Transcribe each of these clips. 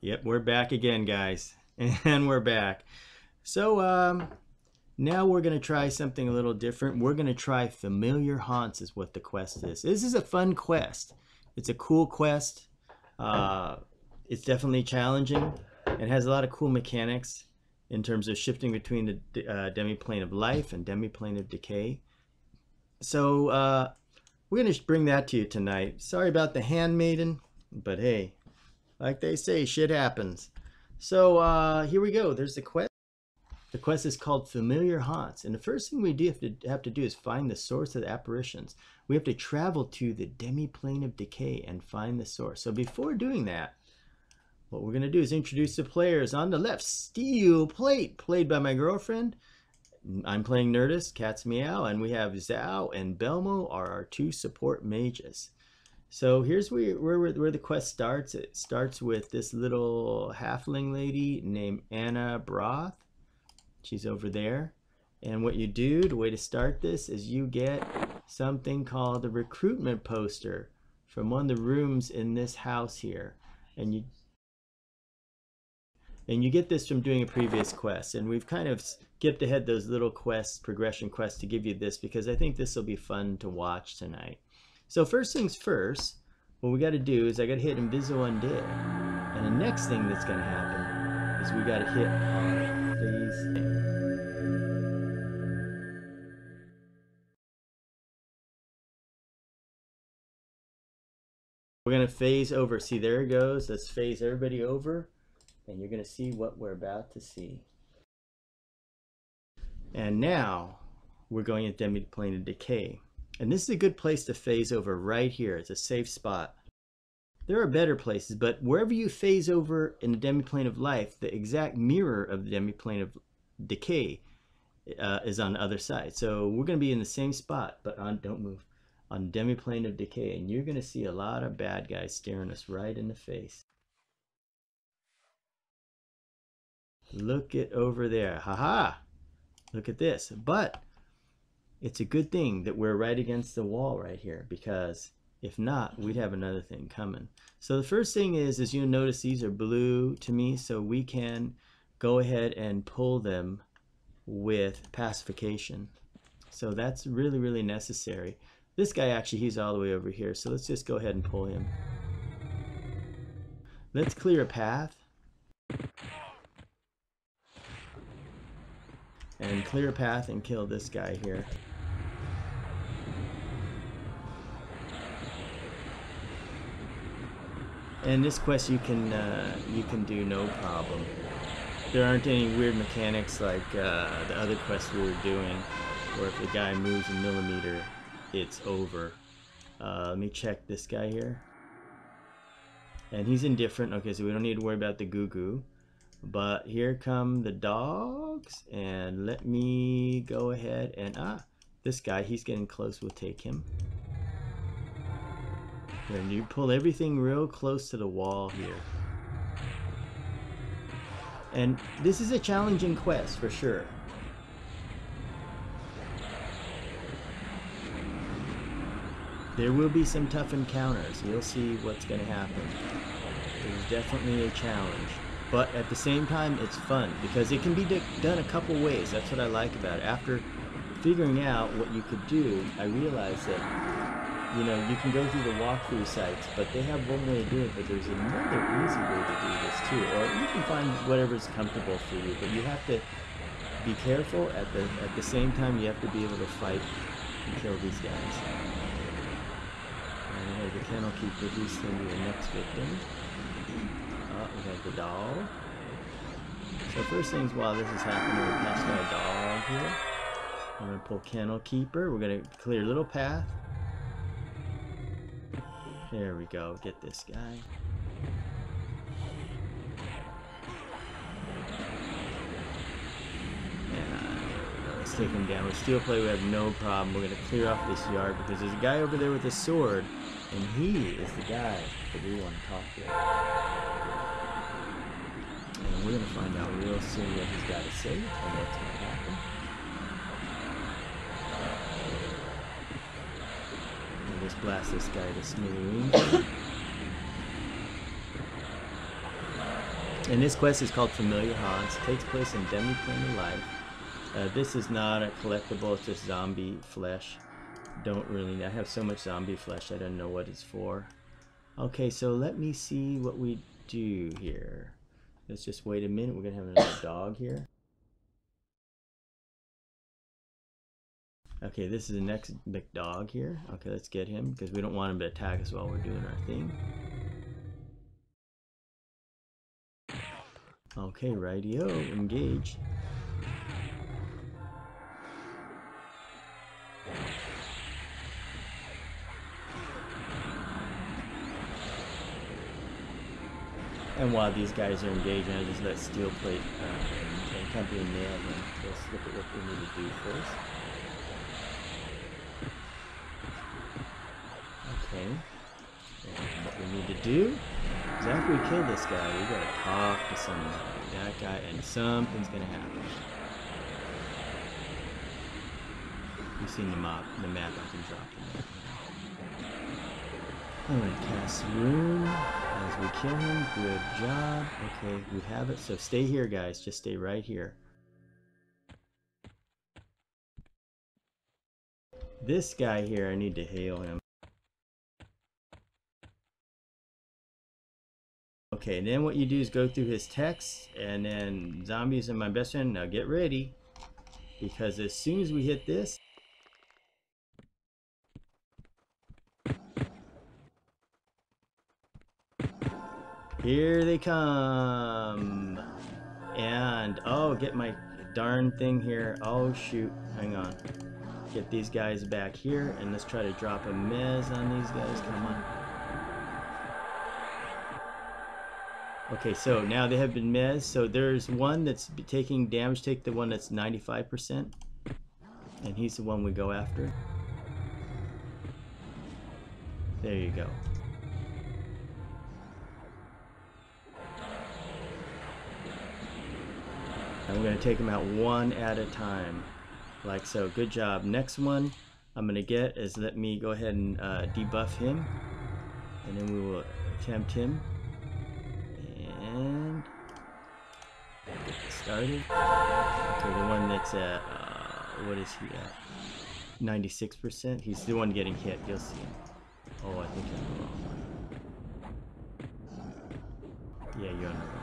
Yep, we're back again, guys. And we're back. So, now we're going to try something a little different. We're going to try Familiar Haunts is what the quest is. This is a fun quest. It's a cool quest. It's definitely challenging. It has a lot of cool mechanics in terms of shifting between the demiplane of life and demiplane of decay. So, we're going to bring that to you tonight. Sorry about the handmaiden, but hey, like they say, shit happens. So here we go. There's the quest. The quest is called Familiar Haunts. And the first thing we have to do is find the source of the apparitions. We have to travel to the demiplane of decay and find the source. So before doing that, what we're going to do is introduce the players. On the left, Steel Plate, played by my girlfriend. I'm playing Nerdist, Cat's Meow, and we have Zhao and Belmo are our two support mages. So here's where the quest starts. It starts with this little halfling lady named Anna Broth. She's over there. And what you do, the way to start this, is you get something called the recruitment poster from one of the rooms in this house here. And you get this from doing a previous quest. And we've kind of skipped ahead those little quests, progression quests, to give you this because I think this will be fun to watch tonight. So first things first, what we got to do is I got to hit Invisible Undead. And the next thing that's going to happen is we got to hit our phase thing. We're going to phase over. See, there it goes. Let's phase everybody over. And you're going to see what we're about to see. And now we're going at demiplane of decay. And this is a good place to phase over right here. It's a safe spot. There are better places, but wherever you phase over in the demiplane of life, the exact mirror of the demiplane of decay is on the other side. So we're going to be in the same spot, but don't move, on demiplane of decay. And you're going to see a lot of bad guys staring us right in the face. Look it over there. Haha! Look at this. But it's a good thing that we're right against the wall right here, because if not, we'd have another thing coming. So the first thing is you'll notice these are blue to me, so we can go ahead and pull them with pacification. So that's really, really necessary. This guy actually, he's all the way over here, so let's just go ahead and pull him. Let's clear a path. And clear a path and kill this guy here. And this quest you can do no problem. There aren't any weird mechanics like the other quests we were doing, where if the guy moves a millimeter, it's over. Let me check this guy here. And he's indifferent. Okay, so we don't need to worry about the goo-goo. But here come the dogs, and let me go ahead and this guy, he's getting close. We'll take him. And you pull everything real close to the wall here. And this is a challenging quest for sure. There will be some tough encounters. You'll see what's going to happen. There's definitely a challenge. But at the same time, it's fun because it can be done a couple ways. That's what I like about it. After figuring out what you could do, I realized that you can go through the walkthrough sites, but they have one way to do it, but there's another easy way to do this too. Or you can find whatever's comfortable for you, but you have to be careful. At the same time, you have to be able to fight and kill these guys. And we have the kennel keeper boosting the next victim. We have the dog. So first things while this is happening, we pass by a dog here. I'm going to pull Kennel Keeper. We're going to clear a little path. There we go. Get this guy. And let's take him down. With Steel Plate, we have no problem. We're going to clear off this yard because there's a guy over there with a sword, and he is the guy that we want to talk to. And we're going to find out real soon what he's got to say and what's going to happen. We'll just blast this guy to smithereens. And this quest is called Familiar Haunts. It takes place in Demi-Plane of Life. This is not a collectible, it's just zombie flesh. Don't really, I have so much zombie flesh I don't know what it's for. Okay, so let me see what we do here. Let's just wait a minute. We're gonna have another dog here. Okay, this is the next big dog here. Okay, let's get him because we don't want him to attack us while we're doing our thing. Okay, rightio, engage. And while these guys are engaging, I just let Steel Plate and Company nail them. Let's look at what we need to do first. Okay. And what we need to do is after we kill this guy, we gotta talk to somebody. That guy, and something's gonna happen. You've seen the map I can drop in there. I'm gonna cast Rune as we kill him. Good job. Okay, we have it. So stay here, guys. Just stay right here. This guy here, I need to hail him. Okay, and then what you do is go through his text, and then zombies are my best friend. Now get ready, because as soon as we hit this, here they come. And oh, get my darn thing here. Oh shoot, hang on. Get these guys back here, and let's try to drop a mez on these guys. Come on. Okay, so now they have been mez. So there's one that's taking damage. Take the one that's 95%, and he's the one we go after. There you go. And we're going to take them out one at a time, like so. Good job. Next one I'm going to get is, let me go ahead and debuff him, and then we will attempt him. And get this started. Okay, the one that's at, what is he at? 96%. He's the one getting hit. You'll see him. Oh, I think I'm the wrong one. Yeah, you're on the wrong one.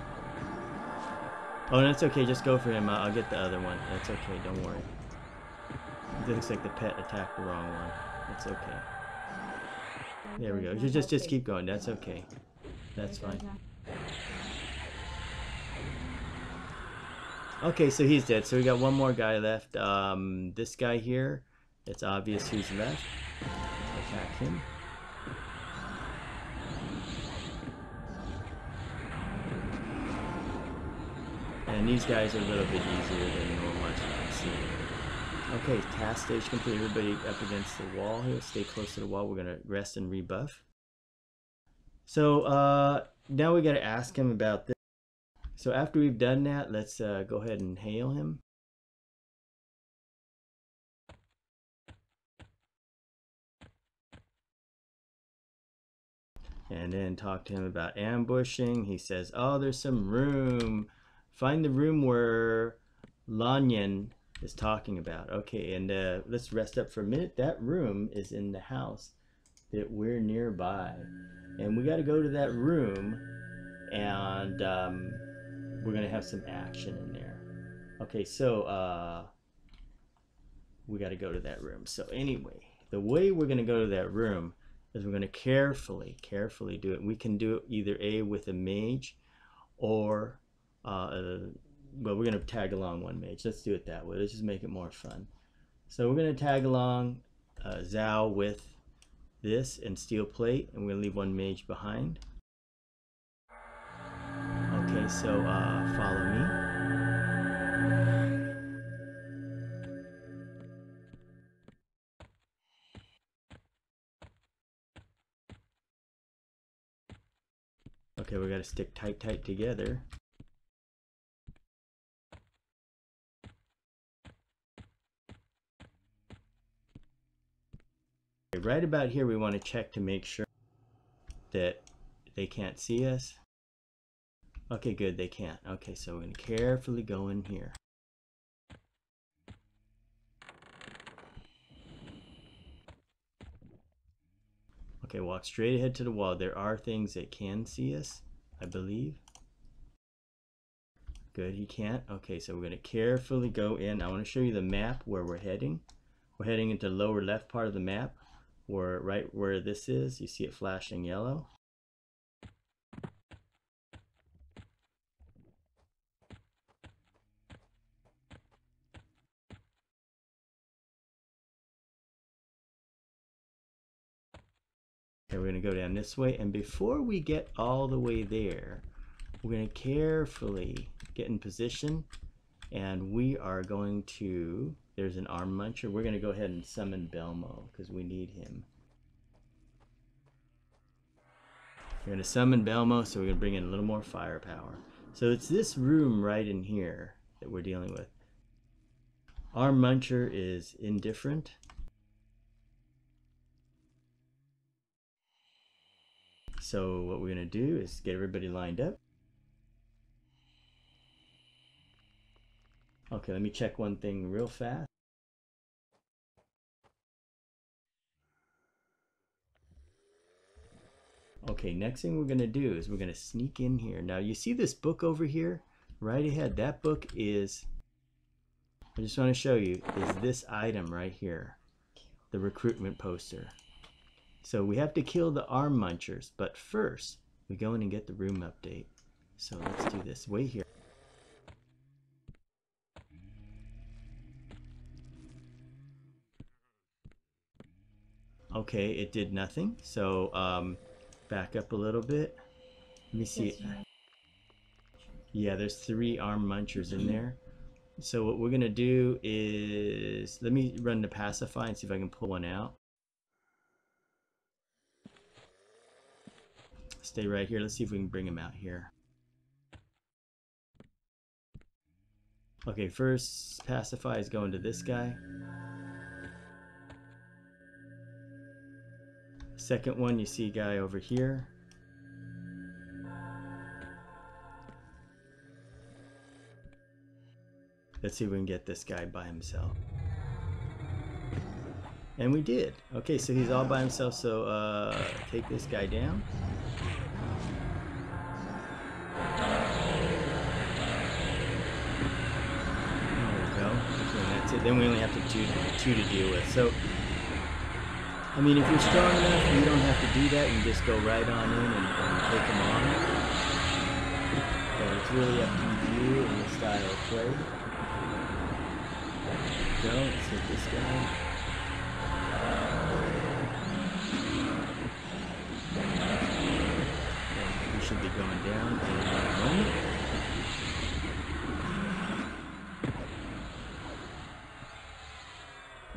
Oh, that's okay. Just go for him. I'll get the other one. That's okay. Don't worry. It looks like the pet attacked the wrong one. That's okay. There we go. Just keep going. That's okay. That's fine. Okay, so he's dead. So we got one more guy left. This guy here. It's obvious who's left. Attack him. And these guys are a little bit easier than normal, as you can see. Okay, task stage complete. Everybody up against the wall here. Stay close to the wall. We're gonna rest and rebuff. So now we gotta ask him about this. So after we've done that, let's go ahead and hail him. And then talk to him about ambushing. He says, oh, there's some room. Find the room where Lanyan is talking about. Okay, and let's rest up for a minute. That room is in the house that we're nearby. And we got to go to that room, and we're going to have some action in there. Okay, so we got to go to that room. So anyway, the way we're going to go to that room is we're going to carefully do it. We can do it either A, with a mage, or well, we're going to tag along one mage. Let's do it that way. Let's just make it more fun. So we're going to tag along Zhao with this and Steel Plate, and we're going to leave one mage behind. Okay, so follow me. Okay, we got to stick tight together. Okay, right about here, we want to check to make sure that they can't see us. Okay, good, they can't. Okay, so we're gonna carefully go in here. Okay, walk straight ahead to the wall. There are things that can see us, I believe. Good, he can't. Okay, so we're gonna carefully go in. I wanna show you the map where we're heading. We're heading into the lower left part of the map, where right where this is. You see it flashing yellow. Okay, we're gonna go down this way, and before we get all the way there, we're gonna carefully get in position, and we are going to, there's an arm muncher. We're gonna go ahead and summon Belmo, because we need him. We're gonna summon Belmo, so we're gonna bring in a little more firepower. So it's this room right in here that we're dealing with. Arm muncher is indifferent. So what we're gonna do is get everybody lined up. Okay, let me check one thing real fast. Okay, next thing we're gonna do is we're gonna sneak in here. Now you see this book over here, right ahead. That book is, I just wanna show you, is this item right here, the recruitment poster. So we have to kill the arm munchers, but first we go in and get the room update. So let's do this. Wait here. Okay, it did nothing. So back up a little bit. Let me see. Yeah, there's 3 arm munchers in there. So what we're gonna do is, let me run the pacify and see if I can pull one out. Stay right here. Let's see if we can bring him out here. Okay, first pacify is going to this guy. Second one, you see a guy over here. Let's see if we can get this guy by himself. And we did. Okay, so he's all by himself, so take this guy down. There we go. Okay, that's it. Then we only have two to deal with. So, I mean, if you're strong enough, you don't have to do that. You just go right on in and take him on. But it's really up to you and the style of play. Go, let's hit this guy. We should be going down in a moment.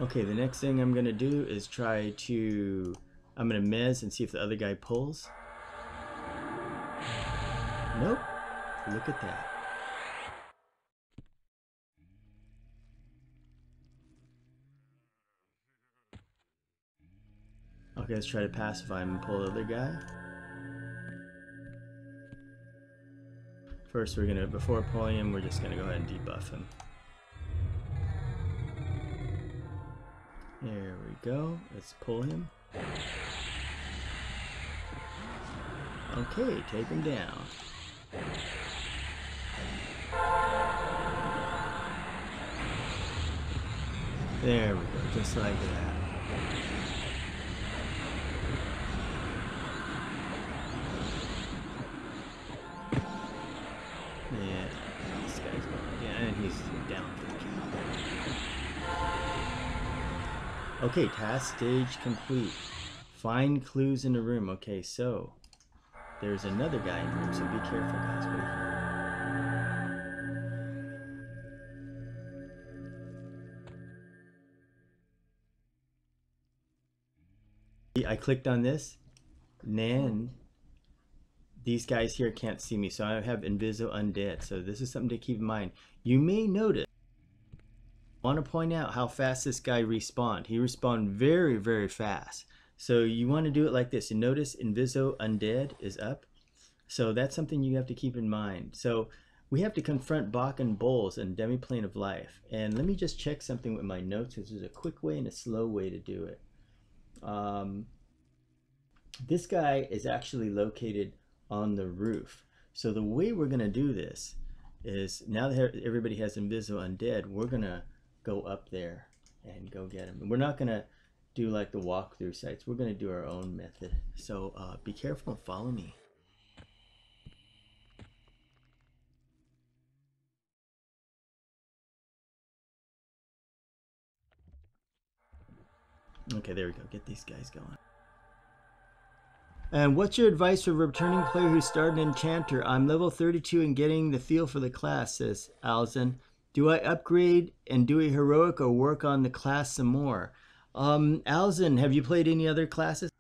Okay, the next thing I'm gonna do is I'm gonna mez and see if the other guy pulls. Nope, look at that. Okay, let's try to pacify him and pull the other guy. First, before pulling him, we're just gonna go ahead and debuff him. There we go. Let's pull him. Okay, take him down. There we go, just like that. Yeah, this guy's going down, and he's down for the count. Okay, task stage complete. Find clues in the room. Okay, so there's another guy in the room, so be careful, guys. Wait here. I clicked on this, and then these guys here can't see me, so I have Inviso Undead. So this is something to keep in mind. You may notice, I want to point out how fast this guy respawned. He respawned very, very fast. So you want to do it like this. You notice Inviso Undead is up. So that's something you have to keep in mind. So we have to confront Bokon Boles and Demiplane of Life. And let me just check something with my notes. This is a quick way and a slow way to do it. This guy is actually located on the roof. So the way we're going to do this is, now that everybody has Invisible Undead, we're going to go up there and go get him. And we're not going to do like the walkthrough sites. We're going to do our own method. So be careful and follow me. Okay, there we go. Get these guys going. And what's your advice for a returning player who started an enchanter? I'm level 32 and getting the feel for the class, says Alzen. Do I upgrade and do a heroic or work on the class some more? Alzen, have you played any other classes?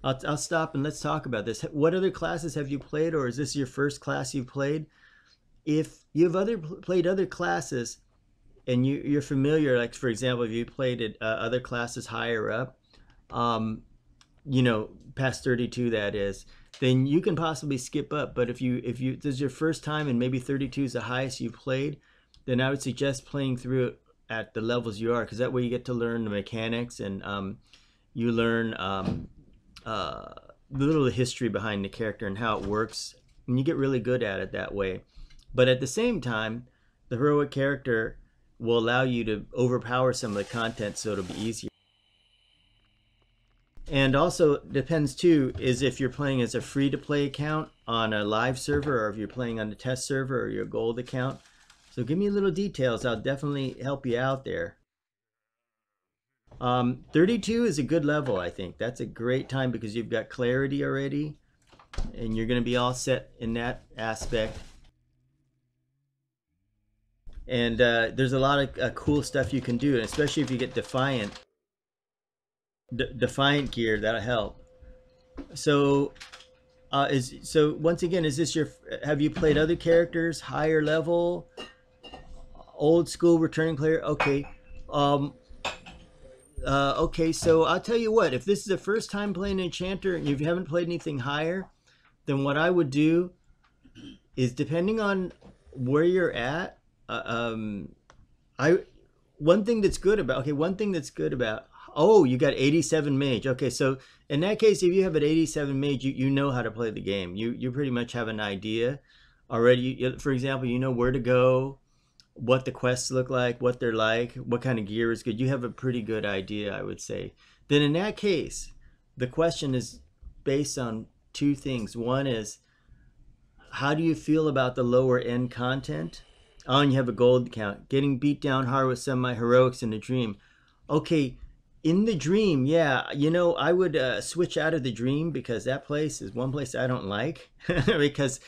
I'll stop and let's talk about this. What other classes have you played, or is this your first class you've played? If you've played other classes and you're familiar, like for example, if you played other classes higher up, you know, past 32 that is, then you can possibly skip up. But if this is your first time and maybe 32 is the highest you've played, then I would suggest playing through it at the levels you are, because that way you get to learn the mechanics and you learn a little history behind the character and how it works, and you get really good at it that way. But at the same time, the heroic character will allow you to overpower some of the content, so it'll be easier. And also depends too, is if you're playing as a free-to-play account on a live server, or if you're playing on the test server or your gold account. So give me a little details. I'll definitely help you out there. 32 is a good level, I think. That's a great time because you've got clarity already, and you're going to be all set in that aspect. And there's a lot of cool stuff you can do, and especially if you get Defiant gear, that'll help. So once again, is this have you played other characters, higher level, old school, returning player? Okay. Okay, so I'll tell you what, if this is the first time playing Enchanter and you haven't played anything higher, then what I would do is, depending on where you're at, one thing that's good about, oh, you got 87 mage. Okay, so in that case, if you have an 87 mage, you know how to play the game. You pretty much have an idea already. For example, you know where to go, what the quests look like, what they're like, what kind of gear is good. You have a pretty good idea, I would say. Then in that case, the question is based on two things. One is, how do you feel about the lower end content? Oh, and you have a gold account. Getting beat down hard with some of my heroics in the dream. Okay, in the dream, yeah, you know, I would switch out of the dream, because that place is one place I don't like. Because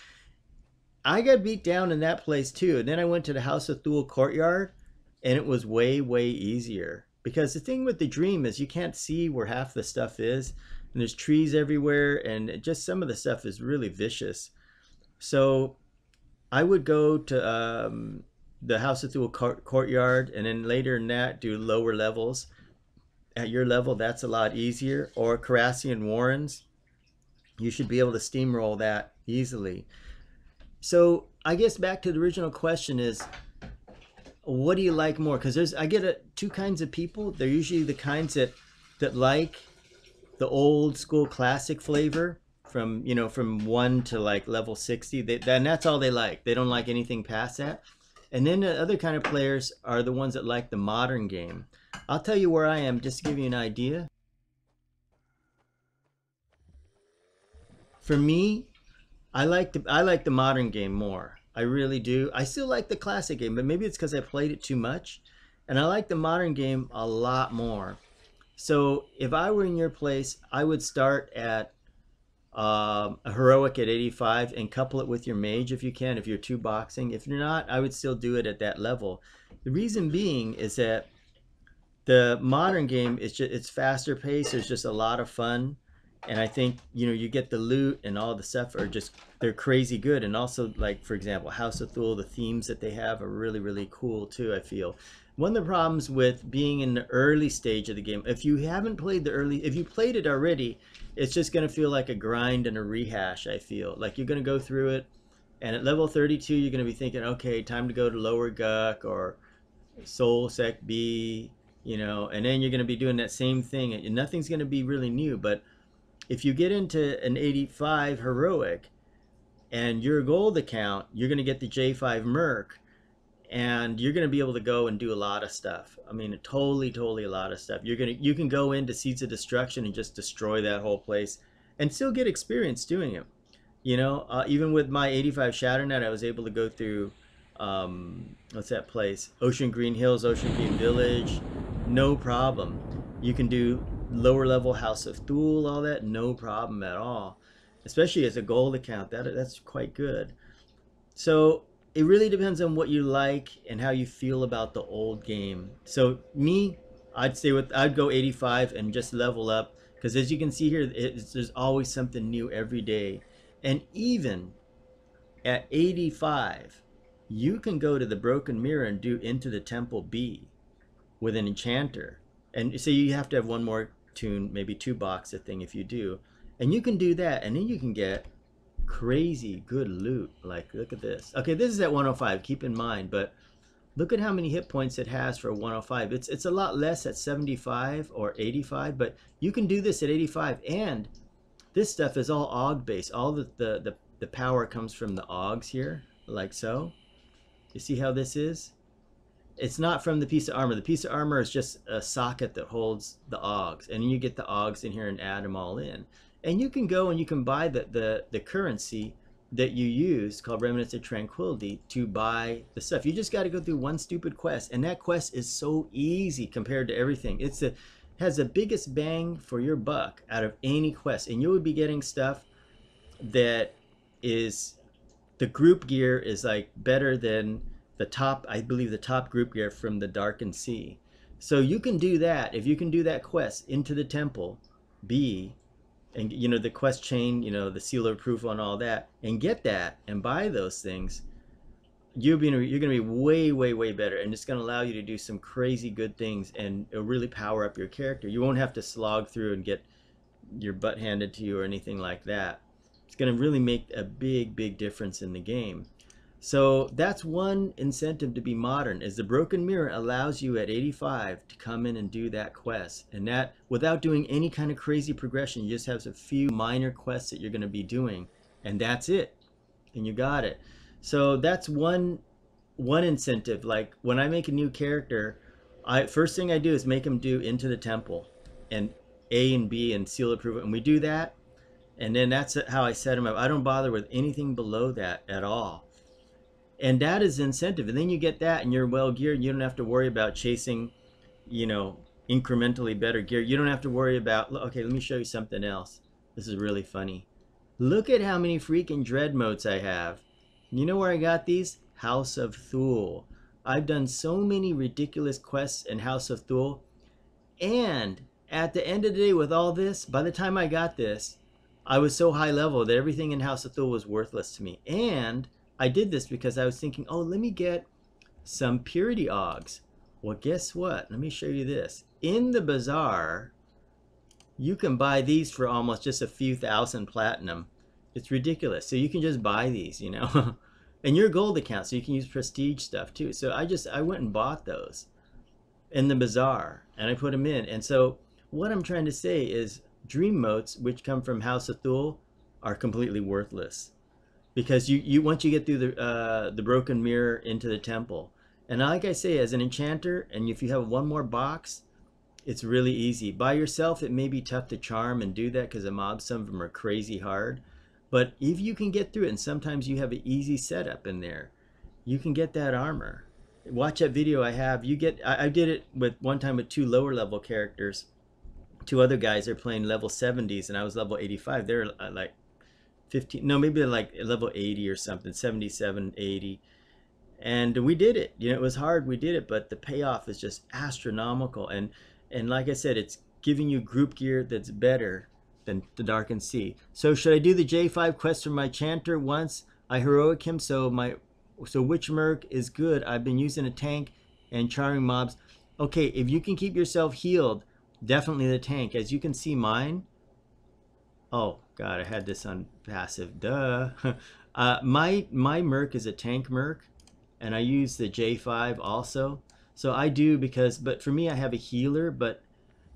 I got beat down in that place too. And then I went to the House of Thule courtyard, and it was way, way easier. Because the thing with the dream is you can't see where half the stuff is. And there's trees everywhere, and just some of the stuff is really vicious. So I would go to the House of Thule courtyard, and then later in that do lower levels. At your level, that's a lot easier. Or Carassian Warrens. You should be able to steamroll that easily. So I guess back to the original question is, what do you like more? Because I get two kinds of people. They're usually the kinds that like the old school classic flavor from 1 to like level 60. And that's all they like. They don't like anything past that. And then the other kind of players are the ones that like the modern game. I'll tell you where I am just to give you an idea. For me, I like the modern game more. I really do. I still like the classic game, but maybe it's because I played it too much. And I like the modern game a lot more. So if I were in your place, I would start at a heroic at 85 and couple it with your mage if you can, if you're 2 boxing. If you're not, I would still do it at that level. The reason being is that the modern game is just, it's faster paced. There's just a lot of fun. And I think, you get the loot and all the stuff they're crazy good. And also, like, for example, House of Thule, the themes that they have are really, really cool too, I feel. one of the problems with being in the early stage of the game, if you haven't played the early, if you played it already, it's just going to feel like a grind and a rehash. I feel like you're going to go through it, and at level 32 you're going to be thinking, okay, time to go to lower guck or soul sec B, you know, and then you're going to be doing that same thing, and nothing's going to be really new. But if you get into an 85 heroic and your gold account, you're going to get the J5 Merc, and you're going to be able to go and do a lot of stuff. I mean, totally a lot of stuff. You can go into Seeds of Destruction and just destroy that whole place and still get experience doing it. You know, even with my 85 Shatternet, I was able to go through what's that place? Ocean Green Hills, Ocean Green Village, no problem. You can do lower level House of Thule, all that, no problem at all. Especially as a gold account, that's quite good. So it really depends on what you like and how you feel about the old game. So me, I'd go 85 and just level up, because as you can see here, there's always something new every day. And even at 85, you can go to the Broken Mirror and do Into the Temple B with an enchanter. And so you have to have one more tune, maybe 2 boxes thing if you do. And you can do that, and then you can get crazy good loot. Like, look at this. Okay, this is at 105, keep in mind, but look at how many hit points it has for 105. It's a lot less at 75 or 85, but you can do this at 85. And this stuff is all AUG based. All the power comes from the AUGs here, like so. You see how this is? It's not from the piece of armor. The piece of armor is just a socket that holds the AUGs, and you get the AUGs in here and add them all in. And you can go and you can buy the currency that you use, called Remnants of Tranquility, to buy the stuff. You just got to go through one stupid quest, and that quest is so easy compared to everything. Has the biggest bang for your buck out of any quest, and you would be getting stuff that is, the group gear is like better than the top, I believe the top group gear from the Darkened Sea. So you can do that. If you can do that quest, Into the Temple B, and you know, the quest chain, you know, the seal of approval and all that, and get that and buy those things, you're gonna be way better, and it's gonna allow you to do some crazy good things, and it'll really power up your character. You won't have to slog through and get your butt handed to you or anything like that. It's gonna really make a big difference in the game. So that's one incentive to be modern, is the Broken Mirror allows you at 85 to come in and do that quest, and that without doing any kind of crazy progression. You just have a few minor quests that you're going to be doing, and that's it, and you got it. So that's one incentive. Like when I make a new character, first thing I do is make them do Into the Temple and A and B and seal approval, and we do that, and then that's how I set them up. I don't bother with anything below that at all. And that is incentive. And then you get that and you're well geared. You don't have to worry about chasing, you know, incrementally better gear. You don't have to worry about, okay, let me show you something else. This is really funny. Look at how many freaking dread motes I have. You know where I got these? House of Thule. I've done so many ridiculous quests in House of Thule. And at the end of the day with all this, by the time I got this, I was so high level that everything in House of Thule was worthless to me. And I did this because I was thinking, oh, let me get some purity AUGs. Well, guess what? Let me show you this. In the bazaar, you can buy these for almost just a few thousand platinum. It's ridiculous. So you can just buy these, you know. And your gold account, so you can use prestige stuff too. So I went and bought those in the bazaar, and I put them in. And so what I'm trying to say is dream motes, which come from House of Thule, are completely worthless. Because you once you get through the Broken Mirror Into the Temple, and like I say, as an enchanter, and if you have one more box, it's really easy. By yourself, it may be tough to charm and do that because the mobs, some of them are crazy hard. But if you can get through it, and sometimes you have an easy setup in there, you can get that armor. Watch that video I have. I did it with one time with 2 lower level characters. 2 other guys, they're playing level 70s, and I was level 85. They're like 15, no, maybe like level 80 or something, 77, 80. And we did it. You know, it was hard, we did it, but the payoff is just astronomical. And like I said, it's giving you group gear that's better than the Darkened Sea. So should I do the J5 quest for my chanter once I heroic him? So which merc is good? I've been using a tank and charming mobs. Okay, if you can keep yourself healed, definitely the tank. As you can see mine, oh god, I had this on passive, duh. My merc is a tank merc, and I use the J5 also. So I do, because, but for me I have a healer, but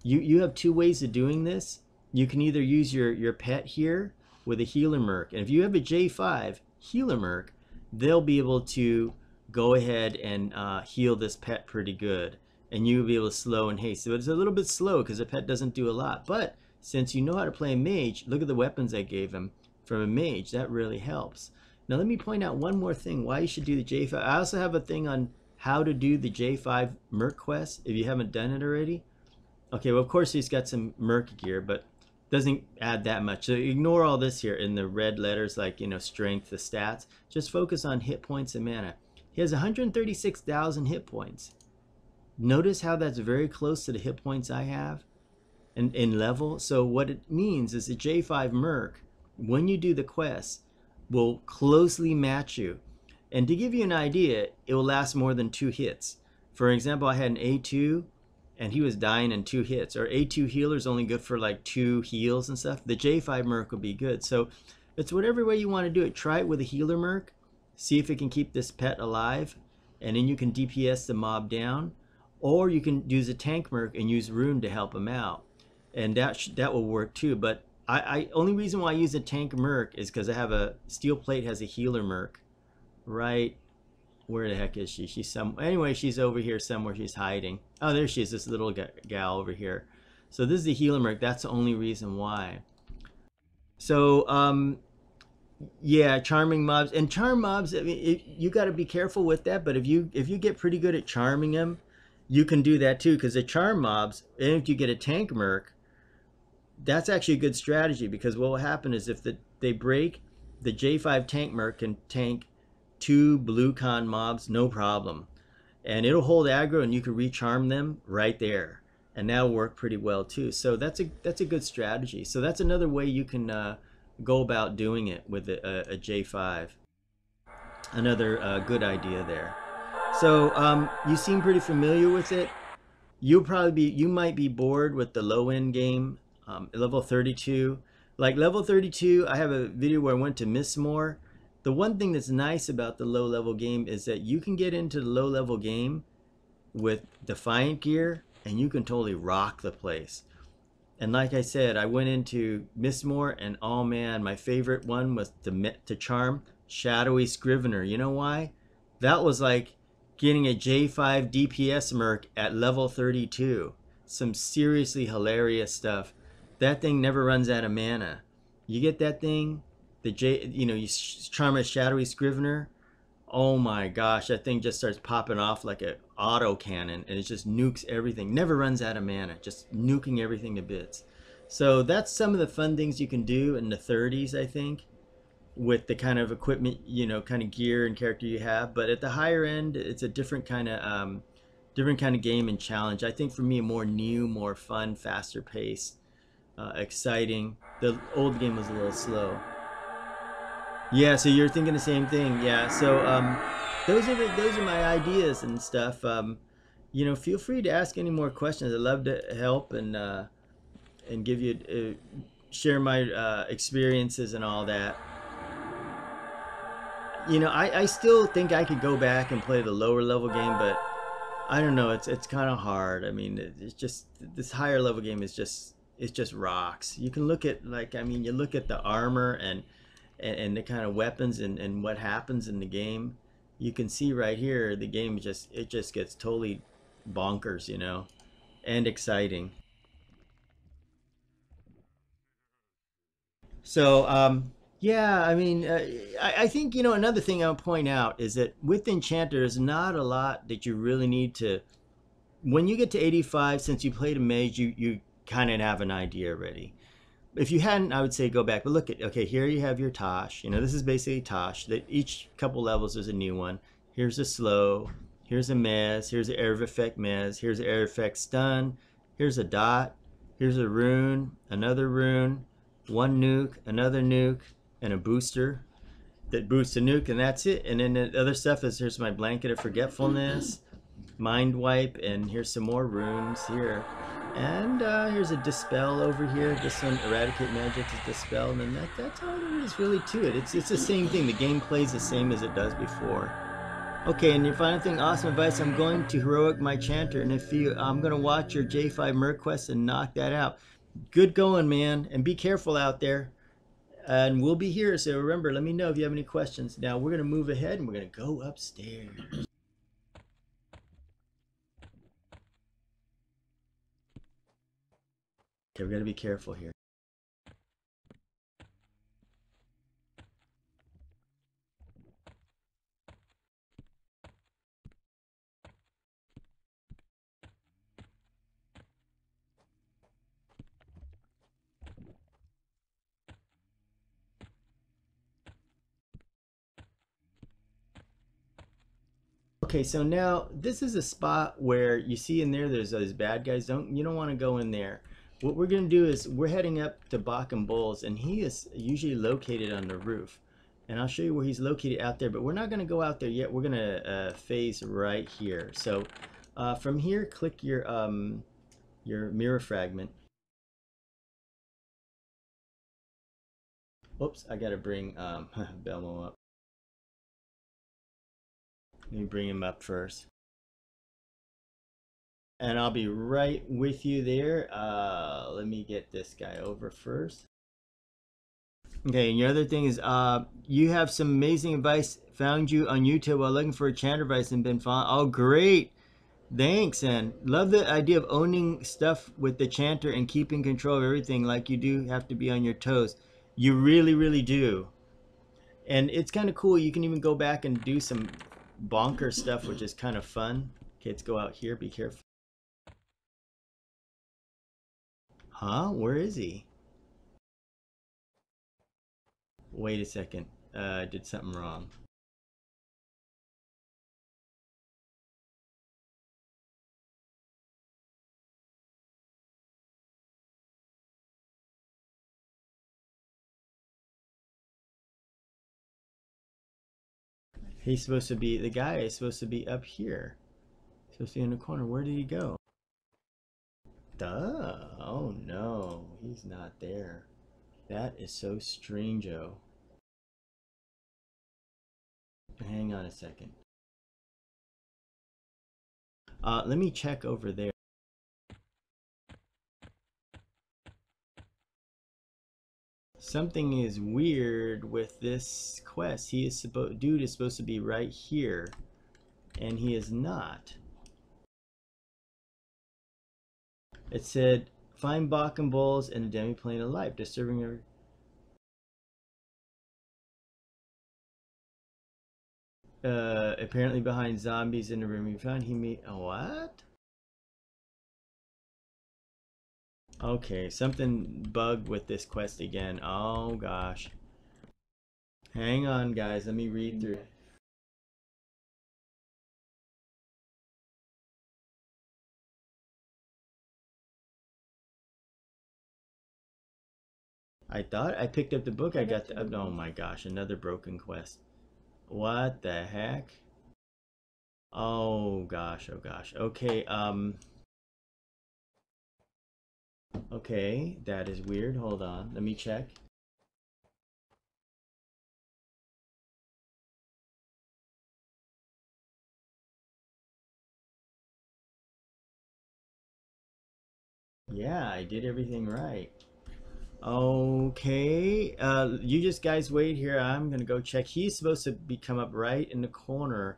you have two ways of doing this. You can either use your pet here with a healer merc, and if you have a J5 healer merc, they'll be able to go ahead and heal this pet pretty good, and you'll be able to slow and haste. So it's a little bit slow because the pet doesn't do a lot, but since you know how to play a mage, look at the weapons I gave him from a mage. That really helps. Now let me point out one more thing why you should do the J5. I also have a thing on how to do the J5 merc quest if you haven't done it already. Okay, well, of course he's got some merc gear, but doesn't add that much. So ignore all this here in the red letters, like, you know, strength, the stats. Just focus on hit points and mana. He has 136,000 hit points. Notice how that's very close to the hit points I have in level. So what it means is the J5 merc, when you do the quest, will closely match you. And to give you an idea, it will last more than 2 hits. For example, I had an A2, and he was dying in 2 hits. Or A2 healer is only good for like 2 heals and stuff. The J5 merc will be good. So it's whatever way you want to do it. Try it with a healer merc. See if it can keep this pet alive. And then you can DPS the mob down. Or you can use a tank merc and use rune to help him out. And that will work too. But I only reason why I use a tank merc is because I have a steel plate has a healer merc. Right, where the heck is she? She's anyway, she's over here somewhere. She's hiding. Oh, there she is, this little gal over here. So this is the healer merc. That's the only reason why. So yeah, charming mobs and charm mobs. I mean, you got to be careful with that. But if you get pretty good at charming them, you can do that too. Because the charm mobs, and if you get a tank merc, that's actually a good strategy. Because what will happen is if they break, the J5 tank merc can tank 2 blue con mobs, no problem. And it'll hold aggro and you can recharm them right there. And that'll work pretty well too. So that's a good strategy. So that's another way you can go about doing it with a J5. Another good idea there. So you seem pretty familiar with it. You might be bored with the low end game, level 32. Like level 32, I have a video where I went to Mistmore. The one thing that's nice about the low level game is that you can get into the low level game with Defiant gear and you can totally rock the place. And like I said, I went into Mistmore and oh man, my favorite one was to charm Shadowy Scrivener. You know why? That was like getting a J5 DPS merc at level 32. Some seriously hilarious stuff. That thing never runs out of mana. You get that thing, you charm a Shadowy Scrivener. Oh my gosh, that thing just starts popping off like an auto cannon, and it just nukes everything. Never runs out of mana, just nuking everything to bits. So that's some of the fun things you can do in the 30s, I think, with the kind of equipment, kind of gear and character you have. But at the higher end, it's a different kind of game and challenge. I think for me, more new, more fun, faster paced, exciting. The old game was a little slow. Yeah, so you're thinking the same thing. Yeah, so those are my ideas and stuff. Feel free to ask any more questions. I'd love to help and give you share my experiences and all that. I still think I could go back and play the lower level game, but I don't know. It's kind of hard. I mean, it's just this higher level game is just rocks. You can look at you look at the armor and the kind of weapons and what happens in the game. You can see right here the game just gets totally bonkers, and exciting. So yeah, I think another thing I'll point out is that with Enchanter there's not a lot that you really need to. When you get to 85, since you played a mage, you kind of have an idea already. If you hadn't, I would say go back. But look at, okay, here you have your Tosh. This is basically Tosh. That each couple levels there's a new one. Here's a slow. Here's a Mez. Here's an area effect Mez. Here's an area effect stun. Here's a dot. Here's a rune. Another rune. One nuke. Another nuke. And a booster that boosts a nuke. And that's it. And then the other stuff is, here's my blanket of forgetfulness. Mind wipe, and here's some more runes here. And here's a dispel over here. This one, eradicate magic is dispel, and that's all there is really to it. It's the same thing. The game plays the same as it does before. Okay, and your final thing, awesome advice. I'm going to heroic my chanter, and if you, I'm gonna watch your J5 Merc quest and knock that out. Good going, man, and be careful out there. And we'll be here, so remember, let me know if you have any questions. Now we're gonna move ahead, and we're gonna go upstairs. Okay, we gotta be careful here. Okay, so now this is a spot where you see in there there's those bad guys. You don't want to go in there. What we're gonna do is we're heading up to Bokon Boles, and he is usually located on the roof. And I'll show you where he's located out there, but we're not gonna go out there yet. We're gonna phase right here. So from here, click your mirror fragment. Oops, I gotta bring Belmo up. Let me bring him up first. And I'll be right with you there. Let me get this guy over first. Okay, and your other thing is you have some amazing advice. Found you on YouTube while looking for a chanter advice and been found. Oh, great. Thanks, and love the idea of owning stuff with the chanter and keeping control of everything. Like you do have to be on your toes. You really, really do. And it's kind of cool. You can even go back and do some bonker stuff, which is kind of fun. Okay, let's go out here. Be careful. Huh? Where is he? Wait a second. I did something wrong. He's supposed to be, the guy is supposed to be up here. He's supposed to be in the corner. Where did he go? Duh. Oh no, he's not there. That is so strange-o. Hang on a second. Let me check over there. Something is weird with this quest. Dude is supposed to be right here, and he is not. It said, find Bokon Boles in the demi-plane of life, disturbing her. Apparently behind zombies in the room you found. He made, what? Okay, something bugged with this quest again. Oh gosh. Hang on, guys. Let me read through. I thought I picked up the book. I got the. Oh my gosh, another broken quest. What the heck? Oh gosh, oh gosh. Okay, okay, that is weird. Hold on, let me check. Yeah, I did everything right. Okay, you just guys wait here. I'm gonna go check. He's supposed to be come up right in the corner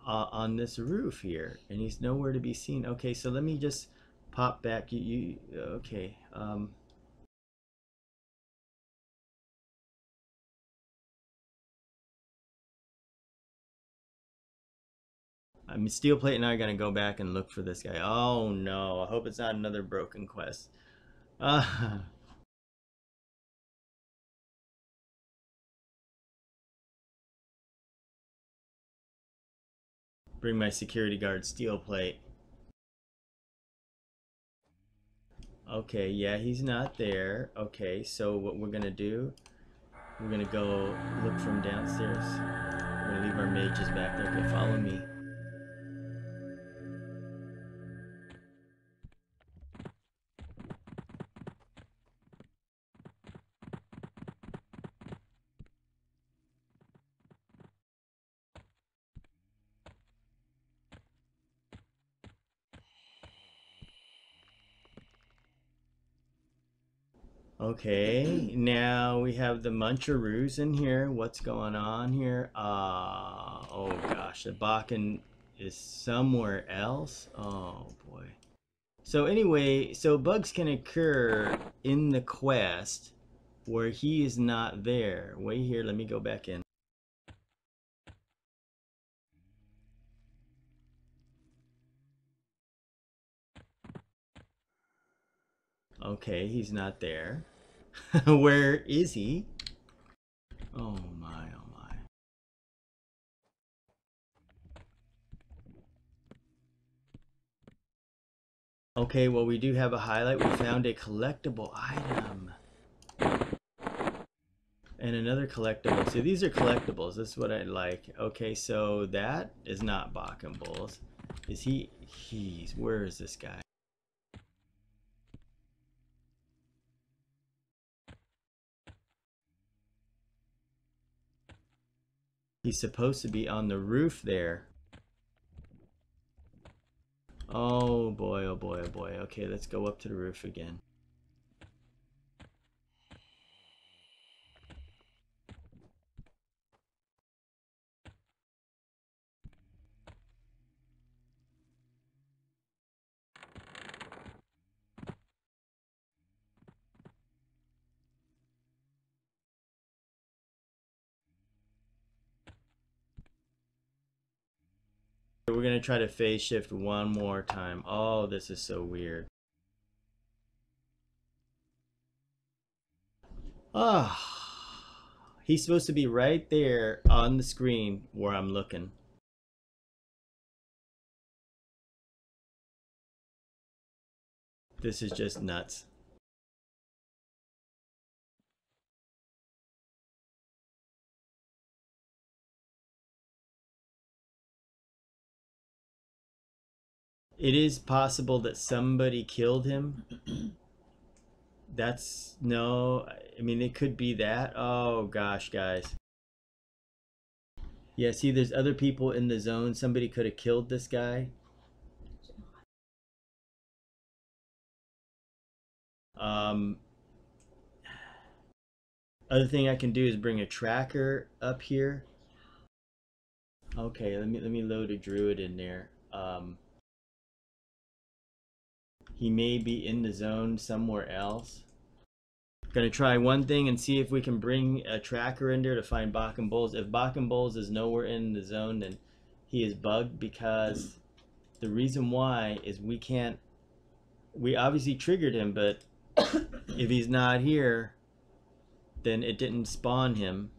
on this roof here, and he's nowhere to be seen. Okay, so let me just pop back. Okay. I'm steel plate, and I gotta go back and look for this guy. Oh no! I hope it's not another broken quest. Bring my security guard steel plate. Okay, yeah, he's not there. Okay, so what we're gonna do, we're gonna go look from downstairs. We're gonna leave our mages back there. Okay, follow me. Okay, now we have the muncharoos in here. What's going on here? Oh gosh, the Bokon is somewhere else. Oh boy. So anyway, so bugs can occur in the quest where he is not there. Wait here, let me go back in. Okay, he's not there. Where is he? Oh my, oh my. Okay, well we do have a highlight. We found a collectible item. And another collectible. So these are collectibles. This is what I like. Okay, so that is not Bokon Boles. Is he? Where is this guy? He's supposed to be on the roof there. Oh boy, oh boy, oh boy. Okay, let's go up to the roof again. We're gonna try to phase shift one more time. Oh, this is so weird. Ah, he's supposed to be right there on the screen where I'm looking. This is just nuts. It is possible that somebody killed him. That's no, I mean, it could be that. Oh gosh, guys. Yeah, see, there's other people in the zone. Somebody could have killed this guy. Um, Other thing I can do is bring a tracker up here. Okay, let me load a druid in there. He may be in the zone somewhere else. Gonna try one thing and see if we can bring a tracker in there to find Bokon Boles. If Bokon Boles is nowhere in the zone, then he is bugged, because the reason why is we obviously triggered him, but if he's not here, then it didn't spawn him.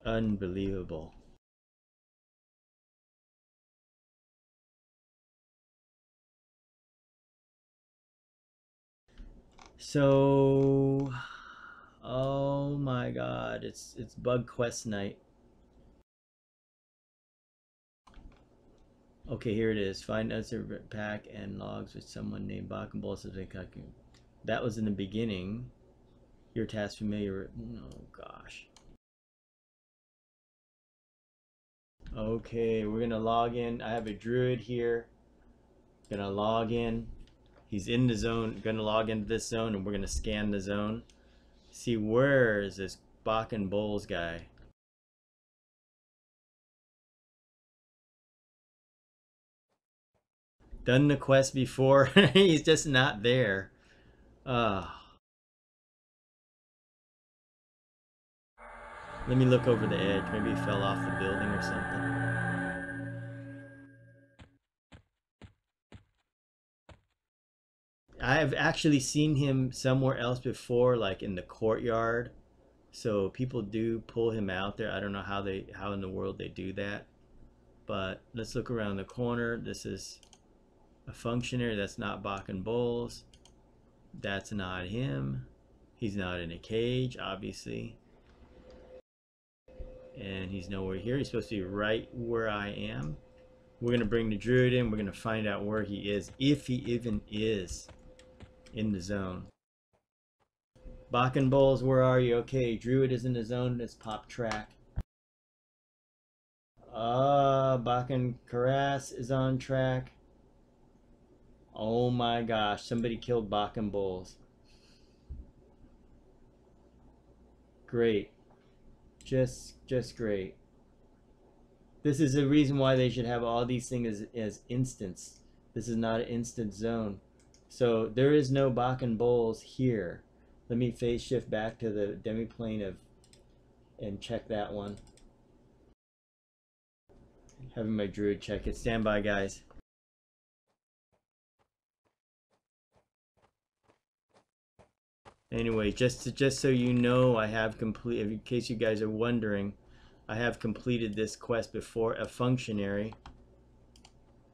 Unbelievable. So, oh my god, it's bug quest night. Okay, here it is. Find answer pack and logs with someone named Bokon Boles. That was in the beginning. Your task familiar. Oh gosh. Okay, we're gonna log in. I have a druid here. Gonna log in. He's in the zone. Gonna log into this zone, and we're gonna scan the zone. See, where is this Bokon Boles guy? Done the quest before. He's just not there. Let me look over the edge. Maybe he fell off the building or something. I've actually seen him somewhere else before, like in the courtyard. So people do pull him out there. I don't know how in the world they do that. But let's look around the corner. This is a functionary. That's not Bokon Boles. That's not him. He's not in a cage, obviously. And he's nowhere here. He's supposed to be right where I am. We're going to bring the druid in. We're going to find out where he is, if he even is in the zone. Bokon Boles, where are you? Okay, druid is in the zone. Let's pop track. Bokon Boles is on track. Oh my gosh, somebody killed Bokon Boles. Great. Just great. This is the reason why they should have all these things as instants. This is not an instant zone. So there is no Bokon Boles here. Let me phase shift back to the demiplane of and check that one. Having my druid check it. Stand by, guys. Anyway, just so you know, I have complete. In case you guys are wondering, I have completed this quest before a functionary.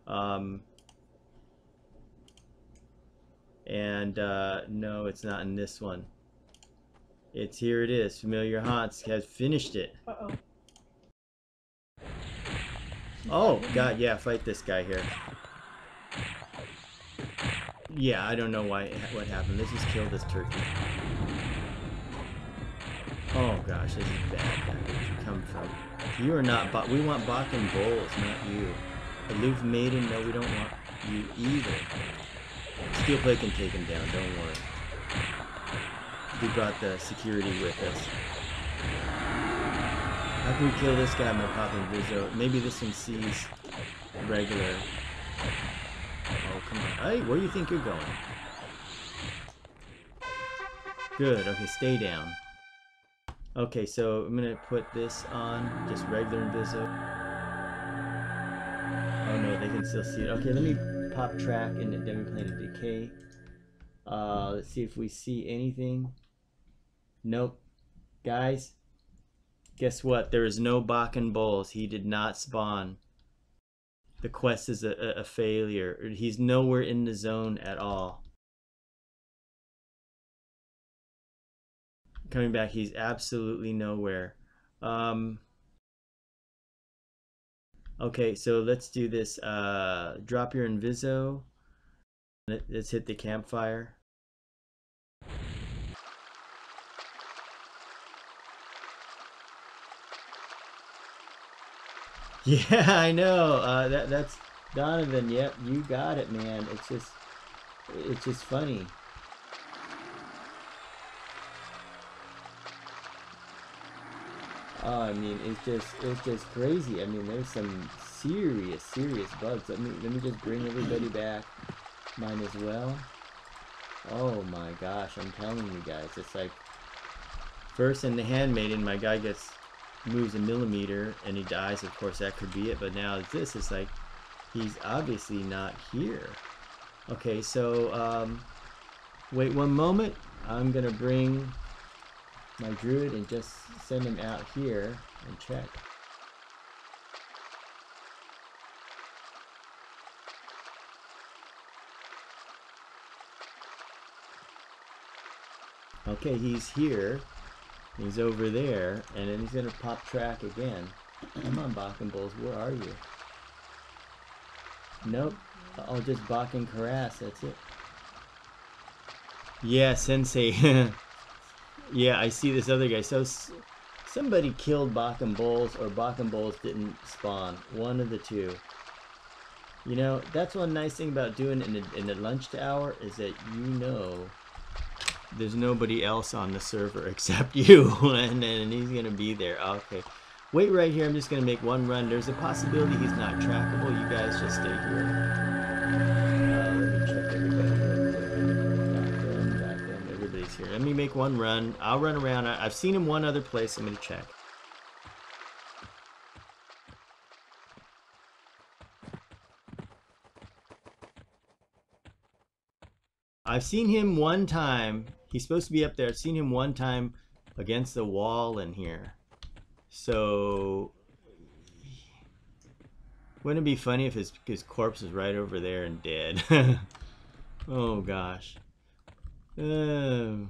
No, it's not in this one. It's here. It is. Familiar Haunts has finished it. Uh-oh. Oh God, yeah, fight this guy here. Yeah, I don't know what happened. Let's just kill this turkey. Oh gosh, this is bad. Where did you come from? You are not. We want Bokon Boles, not you. Aloof Maiden. No, we don't want you either. Steelplate can take him down. Don't worry. We brought the security with us. After we kill this guy, I'm gonna pop in Vizzo. Maybe this one sees regular. Oh, come on. Hey, where do you think you're going? Good. Okay, stay down. Okay, so I'm gonna put this on, just regular Inviso. Oh no, they can still see it. Okay, let me pop track into Demiplane of Decay. Let's see if we see anything. Nope. Guys, guess what? There is no Bokon Boles. He did not spawn. The quest is a failure. He's nowhere in the zone at all. Coming back, he's absolutely nowhere. Okay, so let's do this. Drop your Inviso. Let's hit the campfire. Yeah, I know. That's Donovan. Yep, you got it, man. It's just funny. Oh, I mean, it's just crazy. I mean, there's some serious bugs. Let me just bring everybody back. Mine as well. Oh my gosh, I'm telling you guys, it's like first in the Handmaiden, my guy moves a millimeter and he dies. Of course, that could be it. But now this is like he's obviously not here. Okay, so wait one moment. I'm gonna bring my druid and just send him out here and check. Okay, he's here. He's over there, and then he's gonna pop track again. Come on, Bokon Boles, where are you? Nope. I'll just Bokon Boles, that's it. Yeah, Sensei. Yeah, I see this other guy. So somebody killed Bokon Boles, or Bokon Boles didn't spawn. One of the two. You know, that's one nice thing about doing in the lunch hour is that you know there's nobody else on the server except you, and he's gonna be there. Okay, wait right here. I'm just gonna make one run. There's a possibility he's not trackable. You guys just stay here. Let me check everybody real quick. Got them. Everybody's here. Let me make one run. I'll run around. I've seen him one other place. I'm gonna check. I've seen him one time. He's supposed to be up there. I've seen him one time against the wall in here. So, wouldn't it be funny if his corpse is right over there and dead? Oh gosh. Oh.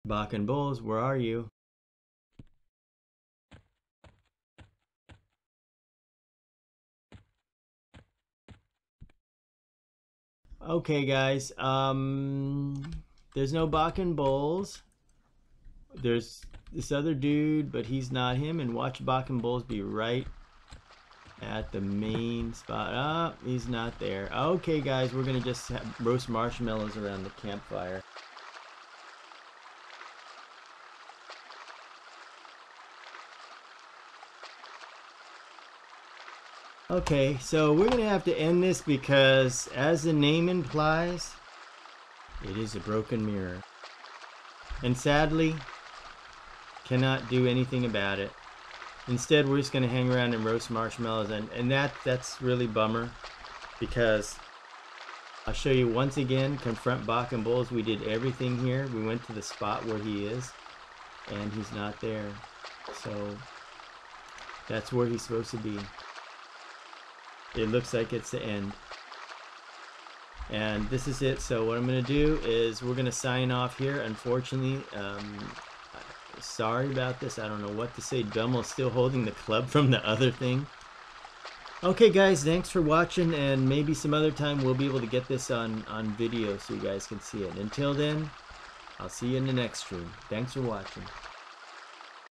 Bokon Boles, where are you? Okay, guys. there's no Bokon Boles. There's this other dude, but he's not him. And watch Bokon Boles be right at the main spot. Ah, oh, he's not there. Okay, guys, we're gonna just roast marshmallows around the campfire. Okay, so we're gonna have to end this because, as the name implies, it is a broken mirror. And sadly, cannot do anything about it. Instead, we're just gonna hang around and roast marshmallows, and that's really bummer, because I'll show you once again, confront Bokon Boles. We did everything here. We went to the spot where he is, and he's not there. So that's where he's supposed to be. It looks like it's the end. And this is it. So what I'm going to do is we're going to sign off here. Unfortunately, sorry about this. I don't know what to say. Dummel's still holding the club from the other thing. Okay, guys, thanks for watching. And maybe some other time we'll be able to get this on video so you guys can see it. Until then, I'll see you in the next stream. Thanks for watching.